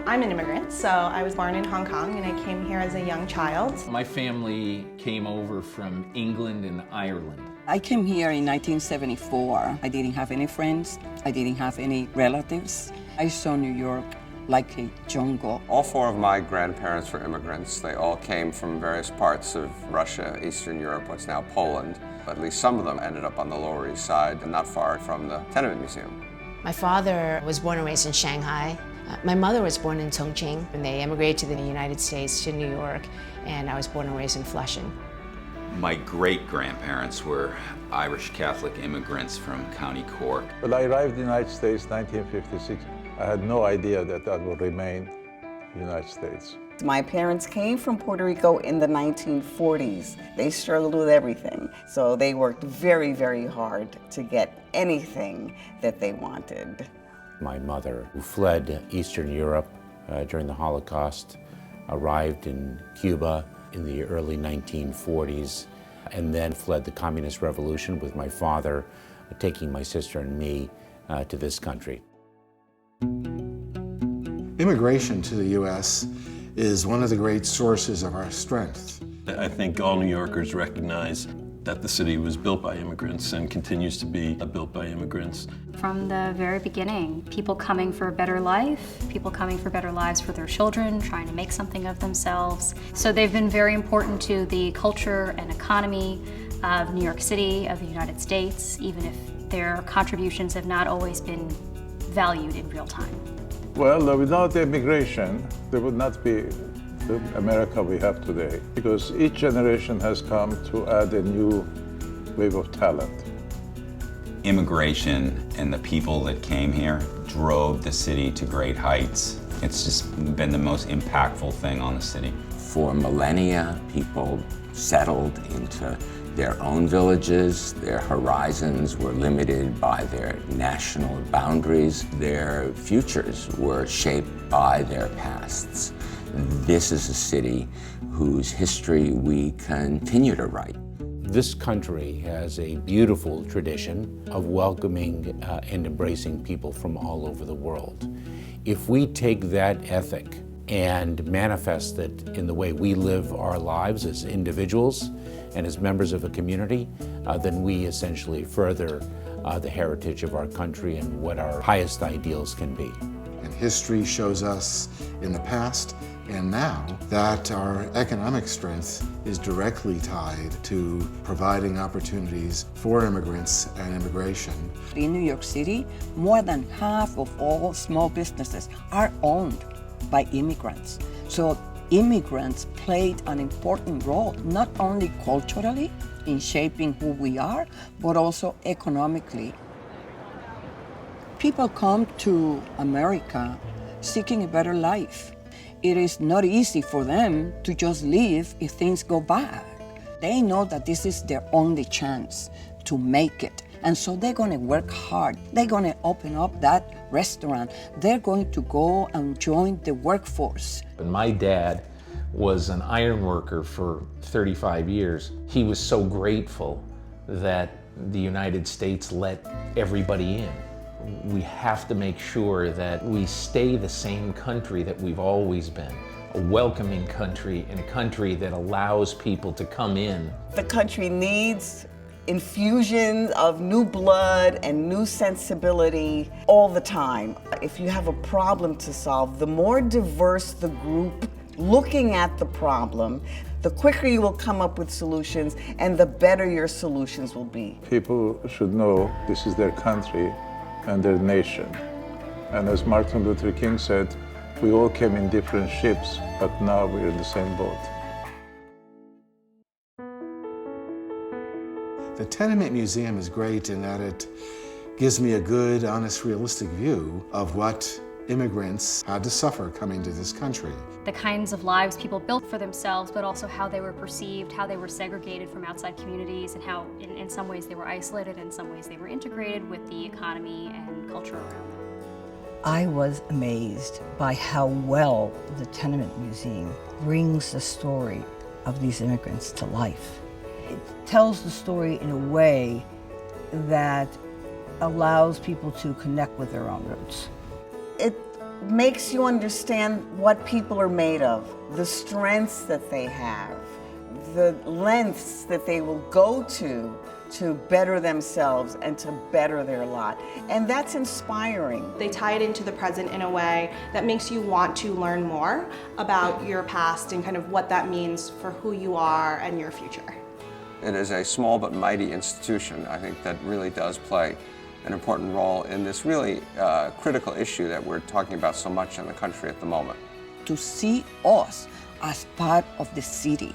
I'm an immigrant, so I was born in Hong Kong and I came here as a young child. My family came over from England and Ireland. I came here in 1974. I didn't have any friends. I didn't have any relatives. I saw New York like a jungle. All four of my grandparents were immigrants. They all came from various parts of Russia, Eastern Europe, what's now Poland. At least some of them ended up on the Lower East Side and not far from the Tenement Museum. My father was born and raised in Shanghai. My mother was born in Chongqing, and they emigrated to the United States, to New York, and I was born and raised in Flushing. My great-grandparents were Irish Catholic immigrants from County Cork. When I arrived in the United States in 1956, I had no idea that I would remain in the United States. My parents came from Puerto Rico in the 1940s. They struggled with everything, so they worked very, very hard to get anything that they wanted. My mother, who fled Eastern Europe during the Holocaust, arrived in Cuba in the early 1940s, and then fled the Communist Revolution with my father taking my sister and me to this country. Immigration to the U.S. is one of the great sources of our strength. I think all New Yorkers recognize that the city was built by immigrants and continues to be built by immigrants. From the very beginning, people coming for a better life, people coming for better lives for their children, trying to make something of themselves. So they've been very important to the culture and economy of New York City, of the United States, even if their contributions have not always been valued in real time. Well, without immigration, there would not be the America we have today, because each generation has come to add a new wave of talent. Immigration and the people that came here drove the city to great heights. It's just been the most impactful thing on the city. For millennia, people settled into their own villages. Their horizons were limited by their national boundaries. Their futures were shaped by their pasts. This is a city whose history we continue to write. This country has a beautiful tradition of welcoming and embracing people from all over the world. If we take that ethic and manifest it in the way we live our lives as individuals and as members of a community, then we essentially further the heritage of our country and what our highest ideals can be. And history shows us in the past and now that our economic strength is directly tied to providing opportunities for immigrants and immigration. In New York City, more than half of all small businesses are owned by immigrants. So immigrants played an important role, not only culturally in shaping who we are, but also economically. People come to America seeking a better life. It is not easy for them to just leave if things go bad. They know that this is their only chance to make it. And so they're going to work hard. They're going to open up that restaurant. They're going to go and join the workforce. And my dad was an iron worker for 35 years. He was so grateful that the United States let everybody in. We have to make sure that we stay the same country that we've always been, a welcoming country and a country that allows people to come in. The country needs infusions of new blood and new sensibility all the time. If you have a problem to solve, the more diverse the group looking at the problem, the quicker you will come up with solutions and the better your solutions will be. People should know this is their country and their nation. And as Martin Luther King said, we all came in different ships, but now we're in the same boat. The Tenement Museum is great in that it gives me a good, honest, realistic view of what immigrants had to suffer coming to this country. The kinds of lives people built for themselves, but also how they were perceived, how they were segregated from outside communities, and how in some ways they were isolated, in some ways they were integrated with the economy and culture around them. I was amazed by how well the Tenement Museum brings the story of these immigrants to life. It tells the story in a way that allows people to connect with their own roots. It makes you understand what people are made of, the strengths that they have, the lengths that they will go to better themselves and to better their lot. And that's inspiring. They tie it into the present in a way that makes you want to learn more about your past and kind of what that means for who you are and your future. It is a small but mighty institution, I think, that really does play an important role in this really critical issue that we're talking about so much in the country at the moment. To see us as part of the city,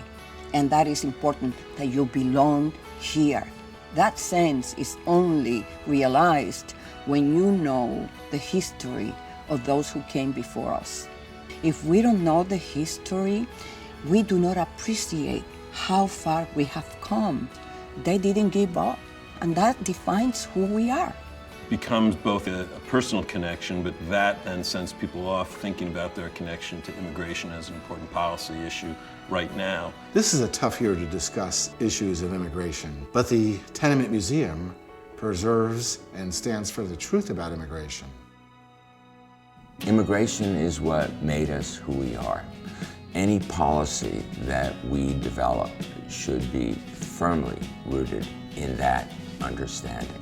and that is important, that you belong here. That sense is only realized when you know the history of those who came before us. If we don't know the history, we do not appreciate how far we have come. They didn't give up, and that defines who we are. Becomes both a personal connection, but that then sends people off thinking about their connection to immigration as an important policy issue right now. This is a tough year to discuss issues of immigration, but the Tenement Museum preserves and stands for the truth about immigration. Immigration is what made us who we are. Any policy that we develop should be firmly rooted in that understanding.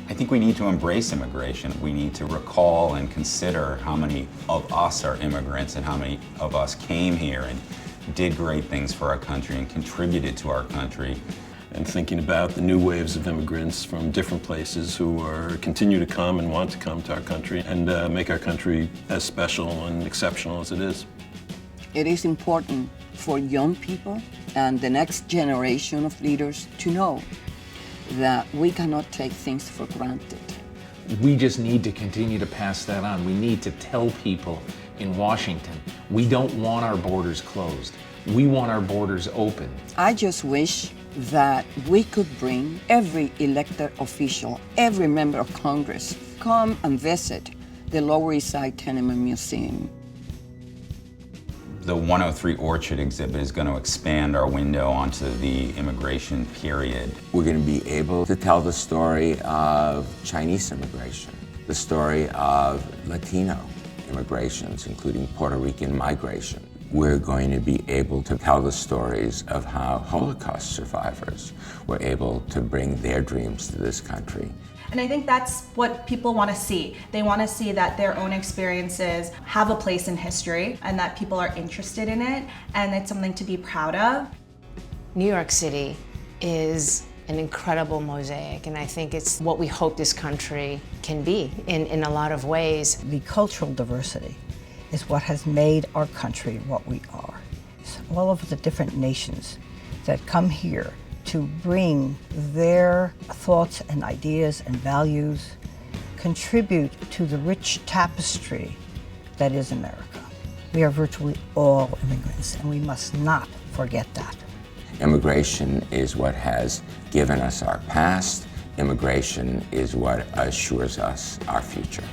I think we need to embrace immigration. We need to recall and consider how many of us are immigrants and how many of us came here and did great things for our country and contributed to our country. And thinking about the new waves of immigrants from different places who continue to come and want to come to our country and make our country as special and exceptional as it is. It is important for young people and the next generation of leaders to know that we cannot take things for granted. We just need to continue to pass that on. We need to tell people in Washington, we don't want our borders closed. We want our borders open. I just wish that we could bring every elected official, every member of Congress, come and visit the Lower East Side Tenement Museum. The 103 Orchard exhibit is going to expand our window onto the immigration period. We're going to be able to tell the story of Chinese immigration, the story of Latino immigrations, including Puerto Rican migration. We're going to be able to tell the stories of how Holocaust survivors were able to bring their dreams to this country. And I think that's what people want to see. They want to see that their own experiences have a place in history and that people are interested in it and it's something to be proud of. New York City is an incredible mosaic, and I think it's what we hope this country can be in a lot of ways. The cultural diversity is what has made our country what we are. It's all of the different nations that come here to bring their thoughts and ideas and values, contribute to the rich tapestry that is America. We are virtually all immigrants, and we must not forget that. Immigration is what has given us our past. Immigration is what assures us our future.